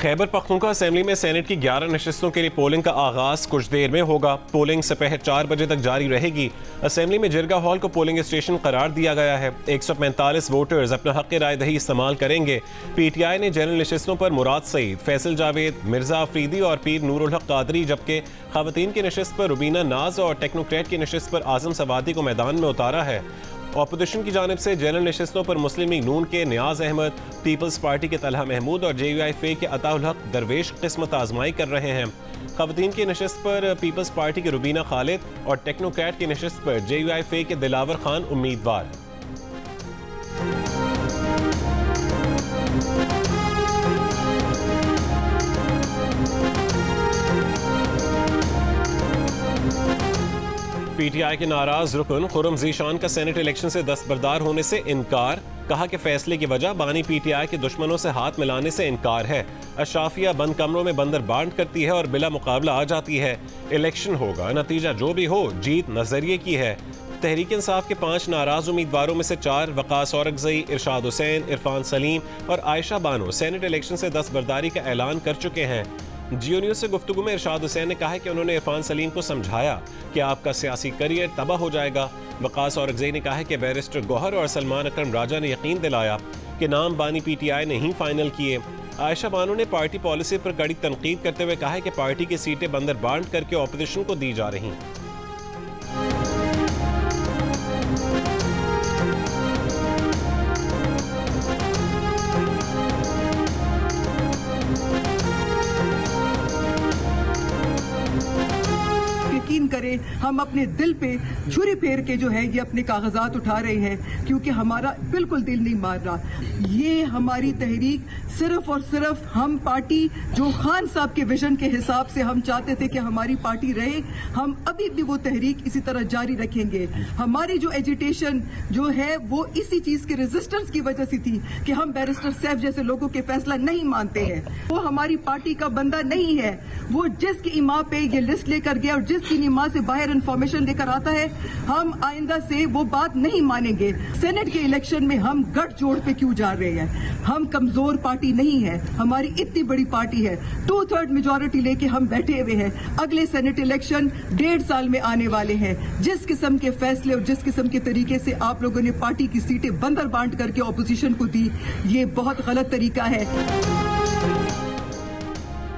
Khyber Pakhtunkhwa assembly में senate की 11 नशिस्तों के लिए पोलिंग का आगाज कुछ देर में होगा। पोलिंग दोपहर 4 बजे तक जारी रहेगी। असेंबली में जिरगा हॉल को पोलिंग स्टेशन करार दिया गया है। 145 वोटर्स अपना हक राय दही इस्तेमाल करेंगे। PTI ने जनरल नशिस्तों पर मुराद सईद, फैसल जावेद, मिर्जा अफरीदी और पीर नूरुल हक कादरी, जबकि खवातीन की नशिस्त पर रुबीना नाज और टेक्नोक्रेट की नशिस्त पर आजम सवादी को मैदान में उतारा है। ऑपोजिशन की जानिब से जनरल नशिस्तों पर मुस्लिम लीग नून के नियाज अहमद, पीपल्स पार्टी के तलहा महमूद और JUI फे के अताउल हक दरवेश किस्मत आजमाई कर रहे हैं। खवातीन की नशिस्त पर पीपल्स पार्टी के रुबीना खालिद और टेक्नोक्रेट की नशिस्त पर JUI फे के दिलावर खान उम्मीदवार हैं। PTI के नाराज रुकन खुर्रम ज़ीशान का सेनेट इलेक्शन से दस्तबरदार होने से इनकार। कहा कि फैसले की वजह बानी PTI के दुश्मनों से हाथ मिलाने से इनकार है। अशराफिया बंद कमरों में बंदर बांट करती है और बिला मुकाबला आ जाती है। इलेक्शन होगा, नतीजा जो भी हो, जीत नजरिए की है। तहरीक इंसाफ के 5 नाराज उम्मीदवारों में से 4 वकास औरंगज़ई, इरशाद हुसैन, इरफान सलीम और आयशा बानो सेनेट इलेक्शन से दस्तबरदारी का ऐलान कर चुके हैं। जियो न्यूज़ से गुफ्तगू में इरशाद हुसैन ने कहा कि उन्होंने इरफान सलीम को समझाया कि आपका सियासी करियर तबाह हो जाएगा। वकास औरंगज़ई ने कहा है कि बैरिस्टर गौहर और सलमान अकरम राजा ने यकीन दिलाया कि नाम बानी PTI ने ही फाइनल किए। आयशा बानो ने पार्टी पॉलिसी पर कड़ी तनकीद करते हुए कहा है कि पार्टी की सीटें बंदर बांट करके ऑपोजिशन को दी जा रही। यकीन करें, हम अपने दिल पे छुरी फेर के जो है ये अपने कागजात उठा रहे हैं, क्योंकि हमारा बिल्कुल दिल नहीं मार रहा। ये हमारी तहरीक सिर्फ और सिर्फ हम पार्टी जो खान साहब के विजन के हिसाब से हम चाहते थे कि हमारी पार्टी रहे, हम अभी भी वो तहरीक इसी तरह जारी रखेंगे। हमारी जो एजिटेशन जो है वो इसी चीज के रेजिस्टेंस की वजह से थी कि हम बैरिस्टर सैफ जैसे लोगों के फैसला नहीं मानते हैं। वो हमारी पार्टी का बंदा नहीं है। वो जिसकी इमाम पे ये लिस्ट लेकर गया और जिसकी इमाम से बाहर इंफॉर्मेशन लेकर आता है, हम आइंदा से वो बात नहीं मानेंगे। सेनेट के इलेक्शन में हम गठजोड़ पे क्यों जा रहे हैं? हम कमजोर पार्टी नहीं है, हमारी इतनी बड़ी पार्टी है। 2/3 मेजोरिटी लेके हम बैठे हुए हैं। अगले सेनेट इलेक्शन 1.5 साल में आने वाले हैं। जिस किस्म के फैसले और जिस किस्म के तरीके से आप लोगों ने पार्टी की सीटें बंदर बांट करके ऑपोजिशन को दी, ये बहुत गलत तरीका है।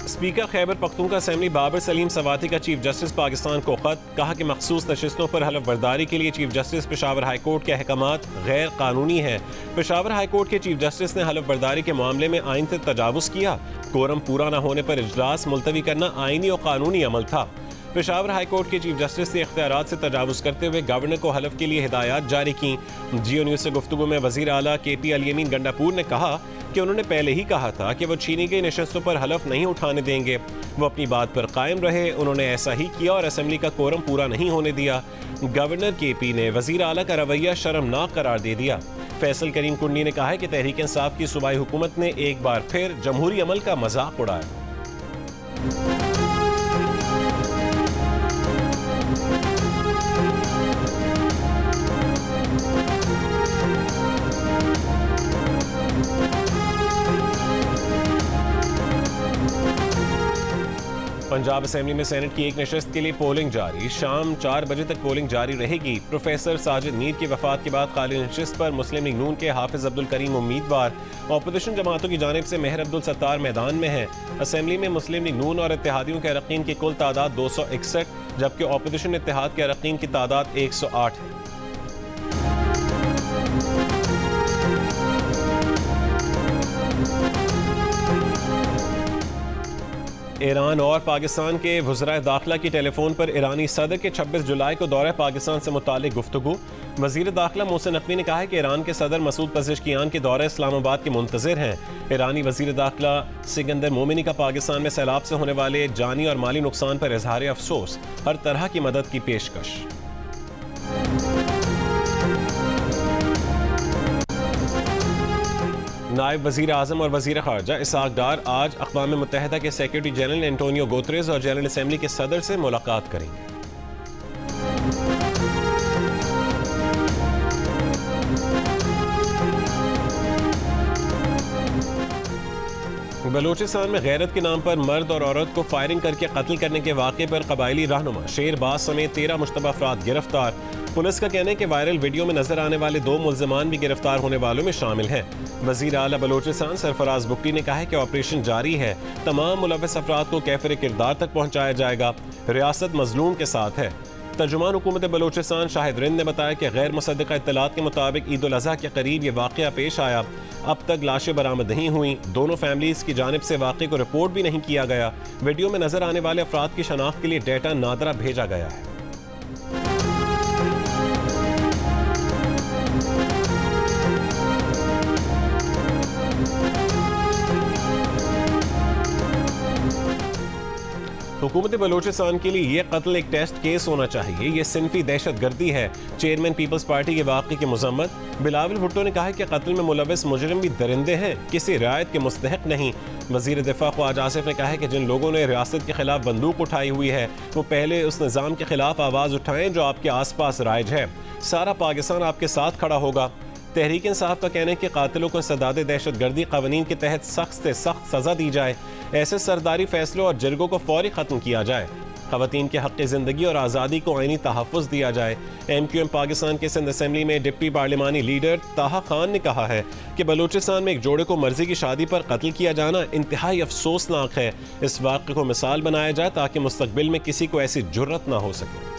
स्पीकर खैबर पख्तूनख्वा असेंबली बाबर सलीम सवाती का चीफ जस्टिस पाकिस्तान को खत। कहा कि मखसूस नशिस्तों पर हलफ बर्दारी के लिए chief justice Peshawar high court के अहकामात गैर कानूनी है। पेशावर हाई कोर्ट के चीफ जस्टिस ने हलफ बर्दारी के मामले में आइन से तजावुज किया। कोरम पूरा न होने पर इजलास मुलतवी करना आइनी और कानूनी अमल था। पेशावर हाई कोर्ट के चीफ जस्टिस ने इख्तियारात से तजावुज करते हुए गवर्नर को हलफ के लिए हिदायत जारी की। जियो न्यूज़ से गुफ्तगू में वज़ीर आला KP अल-यमीन गंडापुर ने कहा कि उन्होंने पहले ही कहा था कि वो छीनी गई नशिस्तों पर हलफ नहीं उठाने देंगे। वो अपनी बात पर कायम रहे। उन्होंने ऐसा ही किया और असेंबली का कोरम पूरा नहीं होने दिया। गवर्नर KP ने वज़ीर आला का रवैया शर्मनाक करार दे दिया। फैसल करीम कुंडी ने कहा है कि तहरीक इंसाफ की सूबाई हुकूमत ने एक बार फिर जमहूरी अमल का मजाक उड़ाया। पंजाब असेंबली में सेनेट की एक नशिस्त के लिए पोलिंग जारी। शाम 4 बजे तक पोलिंग जारी रहेगी। प्रोफेसर साजिद मीर की वफात के बाद खाली नशिस्त पर मुस्लिम लीग नून के हाफिज अब्दुल करीम उम्मीदवार। ऑपोजिशन जमातों की जानिब से मेहर अब्दुल सत्तार मैदान में है। असेंबली में मुस्लिम लीग नून और इत्तेहादियों के अरकान की कुल तादाद 261, जबकि ऑपोजिशन इत्तेहाद के अरकान की तादाद 108 है। ईरान और पाकिस्तान के वज़राए दाखिला की टेलीफोन पर ईरानी सदर के 26 जुलाई को दौरे पाकिस्तान से मुतालिक गुफ्तगू। वज़ीर दाखिला मोहसिन नकवी ने कहा है कि ईरान के सदर मसूद पज़ेश्कियान के दौरे इस्लामाबाद के मुंतज़िर हैं। ईरानी वज़ीर दाखिला सिकंदर मोमिनी का पाकिस्तान में सैलाब से होने वाले जानी और माली नुकसान पर इजहार अफसोस, हर तरह की मदद की पेशकश। नायब वज़ीर आज़म और वज़ीर ख़ारजा इसहाक़ डार आज अक़वाम मुत्तहिदा के सेक्रेटरी जनरल एंटोनियो गुतरेज़ और जनरल असेंबली के सदर से मुलाकात करेंगे। बलूचिस्तान में गैरत के नाम पर मर्द और औरत को फायरिंग करके कत्ल करने के वाक़े पर कबायली रहनुमा शेरबाज समेत 13 मुश्तबा अफराद गिरफ्तार। पुलिस का कहना है कि वायरल वीडियो में नजर आने वाले 2 मुल्जिमान भी गिरफ्तार होने वालों में शामिल हैं। वजीर आला बलूचिस्तान सरफराज बुगटी ने कहा है कि ऑपरेशन जारी है, तमाम मुलव्वस अफराद को कैफिर किरदार तक पहुँचाया जाएगा, रियासत मजलूम के साथ है। तर्जुमान हुकूमत बलूचिस्तान शाहिद रिंद ने बताया कि गैर मुसद्दक़ा इत्तलात के मुताबिक ईद उल अज़हा के करीब ये वाक़या पेश आया। अब तक लाशें बरामद नहीं हुई। दोनों फैमिलीज़ की जानिब से वाक़े को रिपोर्ट भी नहीं किया गया। वीडियो में नजर आने वाले अफराद की शनाख्त के लिए डेटा नादरा भेजा गया है। हुकूमत बलूचिस्तान के लिए ये कत्ल एक टेस्ट केस होना चाहिए, ये सिनफी दहशत गर्दी है। चेयरमैन पीपल्स पार्टी के वाक़े की मज़म्मत। बिलावल भुट्टो ने कहा कि कत्ल में मुलव्वस मुजरिम भी दरिंदे हैं, किसी रियायत के मुस्तहक नहीं। वज़ीर दिफा ख्वाज आसिफ ने कहा है कि जिन लोगों ने रियासत के खिलाफ बंदूक उठाई हुई है वो पहले उस निज़ाम के खिलाफ आवाज़ उठाएं जो आपके आस पास राइज है। सारा पाकिस्तान आपके साथ खड़ा होगा। तहरीक इंसाफ का कहना है कि कातिलों को सदाद दहशत गर्दी कानून के तहत सख्त से सख्त सज़ा दी जाए। ऐसे सरदारी फैसलों और जरगों को फौरी ख़त्म किया जाए। ख़वातीन के हक़ ज़िंदगी और आज़ादी को आईनी तहफ़्फ़ुज़ दिया जाए। MQM पाकिस्तान के सिंध असम्बली में डिप्टी पार्लिमानी लीडर ताहा खान ने कहा है कि बलूचिस्तान में एक जोड़े को मर्जी की शादी पर कत्ल किया जाना इंतहाई अफसोसनाक है। इस वाक़े को मिसाल बनाया जाए ताकि मुस्तक़बिल में किसी को ऐसी जुर्रत ना हो सके।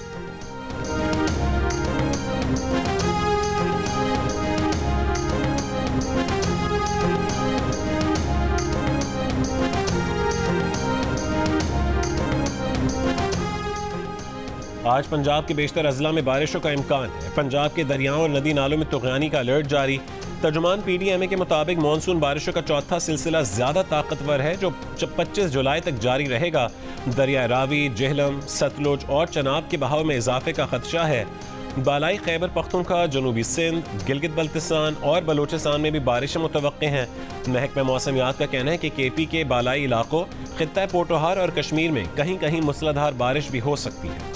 आज पंजाब के बेशतर अजला में बारिशों का इम्कान है। पंजाब के दरियाओं और नदी नालों में तुग़यानी का अलर्ट जारी। तर्जुमान PDMA के मुताबिक मानसून बारिशों का चौथा सिलसिला ज़्यादा ताकतवर है जो 25 जुलाई तक जारी रहेगा। दरिया रावी, जेहलम, सतलुज और चनाब के बहाव में इजाफे का खदशा है। बालाई खैबर पख्तूनख्वा, जनूबी सिंध, गिलगित बल्तिस्तान और बलूचिस्तान में भी बारिशें मुतवक्के हैं। महकमा मौसमियात का कहना है कि KP के बालाई इलाकों, खित्ता पोटोहार और कश्मीर में कहीं कहीं मूसलाधार बारिश भी हो सकती है।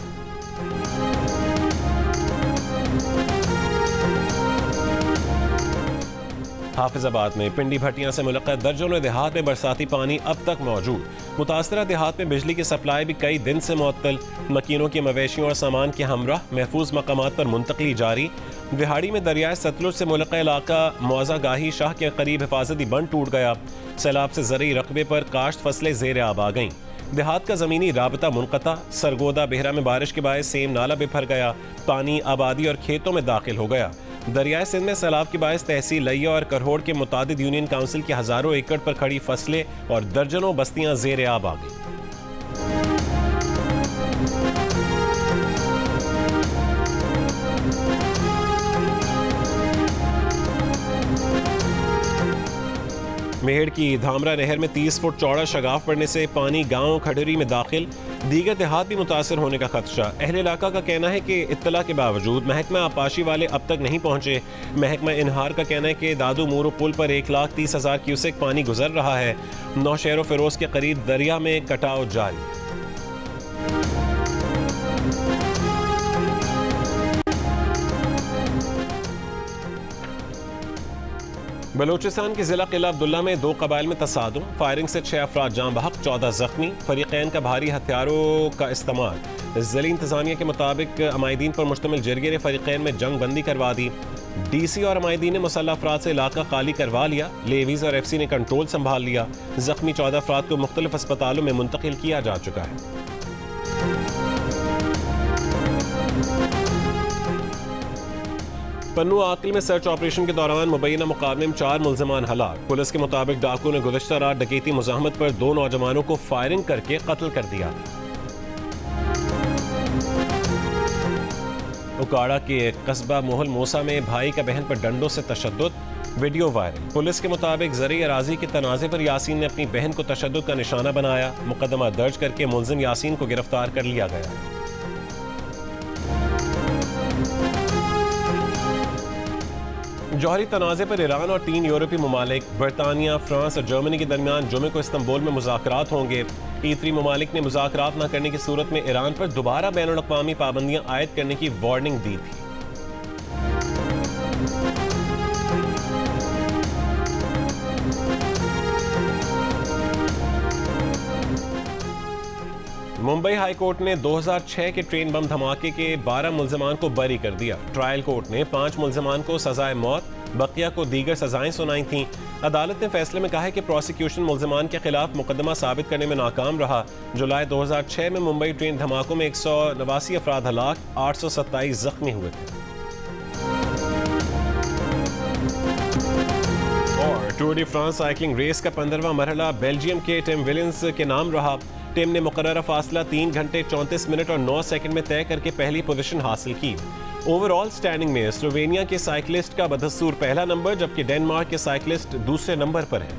हाफिजाबाद में पिंडी भट्टियां से मुलक्कत दर्जनों देहात में बरसाती पानी अब तक मौजूद। मुतासरा देहात में बिजली की सप्लाई भी कई दिन से मुअत्तल। मकीनों की मवेशियों और सामान के हमरा महफूज मकामात पर मुंतकली जारी। विहाड़ी में दरियाए सतलुज से मुलक्का इलाका मौजा गाही शाह के करीब हिफाजती बंद टूट गया। सैलाब से ज़रूरी रकबे पर काश्त फसलें ज़ेर आब आ गईं। देहात का ज़मीनी राबता मुनक़ता। सरगोदा बेहरा में बारिश के बायस सेम नाला बिफर गया। पानी आबादी और खेतों में दाखिल हो गया। दरियाए सिंध में सैलाब के बायस तहसील लैया और करहोड़ के मुतादिद यूनियन काउंसिल की हज़ारों एकड़ पर खड़ी फसलें और दर्जनों बस्तियां ज़ेर आब आ गई। मेहड़ की धामरा नहर में 30 फुट चौड़ा शगाफ पड़ने से पानी गांव खडरी में दाखिल। दीगर देहात भी मुतासर होने का खदशा। अहले इलाका का कहना है कि इत्तला के बावजूद महकमा आपाशी वाले अब तक नहीं पहुंचे। महकमा इनहार का कहना है कि दादू मूरो पुल पर 1,30,000 क्यूसेक पानी गुजर रहा है। नौशहर फिरोज के करीब दरिया में कटाव जारी। बलूचिस्तान के जिला किला अब्दुल्ला में 2 कबाइल में तसादुम। फायरिंग से 6 अफराद जाँ बहक, 14 जख्मी। फरीकैन का भारी हथियारों का इस्तेमाल। ज़िली इंतज़ामिया के मुताबिक अमायदीन पर मुश्तमिल जरगे ने फरीकैन में जंग बंदी करवा दी। DC और अमायदीन ने मुसल्लह अफराद से इलाका खाली करवा लिया। लेवीज़ और FC ने कंट्रोल संभाल लिया। जख्मी 14 अफराद को मुख्तलिफ अस्पतालों में मुंतकिल किया जा चुका है। पन्नू आकिल में सर्च ऑपरेशन के दौरान मुबैना मुकाबले में 4 मुल्ज़िमान हलाक। पुलिस के मुताबिक डाकू ने गुज़श्ता रात डकैती मुज़ाहमत पर 2 नौजवानों को फायरिंग करके कत्ल कर दिया। उकाड़ा के कस्बा मोहल मूसा में भाई का बहन पर डंडों से तशद्दुद, वीडियो वायरल। पुलिस के मुताबिक ज़री अराज़ी के तनाज़े पर यासीन ने अपनी बहन को तशद्दुद का निशाना बनाया। मुकदमा दर्ज करके मुलज़िम यासीन को गिरफ्तार कर लिया गया। जौहरी तनाज़े पर ईरान और 3 यूरोपीय ममालिक बरतानिया, फ्रांस और जर्मनी के दरमियान जुमे को इस्तंबुल में मुज़ाकरात होंगे। E3 ममालिक ने मुज़ाकरात न करने की सूरत में ईरान पर दोबारा बैनुल-अक़वामी पाबंदियां आयद करने की वार्निंग दी थी। मुंबई हाई कोर्ट ने 2006 के ट्रेन बम धमाके के 12 मुल्जिमान को बरी कर दिया। ट्रायल कोर्ट ने 5 मुल्जिमान को सजाए मौत, बकिया को दीगर सजाएं सुनाई थीं। अदालत ने फैसले में कहा है कि प्रोसिक्यूशन मुल्जिमान के खिलाफ मुकदमा साबित करने में नाकाम रहा। जुलाई 2006 में मुंबई ट्रेन धमाकों में 189 अफराद हलाक, 827 जख्मी हुए थे। और Tour de France cycling race का 15वां मरहला बेल्जियम के टिम विलियंस के नाम रहा। टिम ने मुकर्ररा फासला 3 घंटे 34 मिनट और 9 सेकंड में तय करके पहली पोजीशन हासिल की। ओवरऑल स्टैंडिंग में स्लोवेनिया के साइकिलिस्ट का बदस्तूर पहला नंबर, जबकि डेनमार्क के साइकिलिस्ट दूसरे नंबर पर है।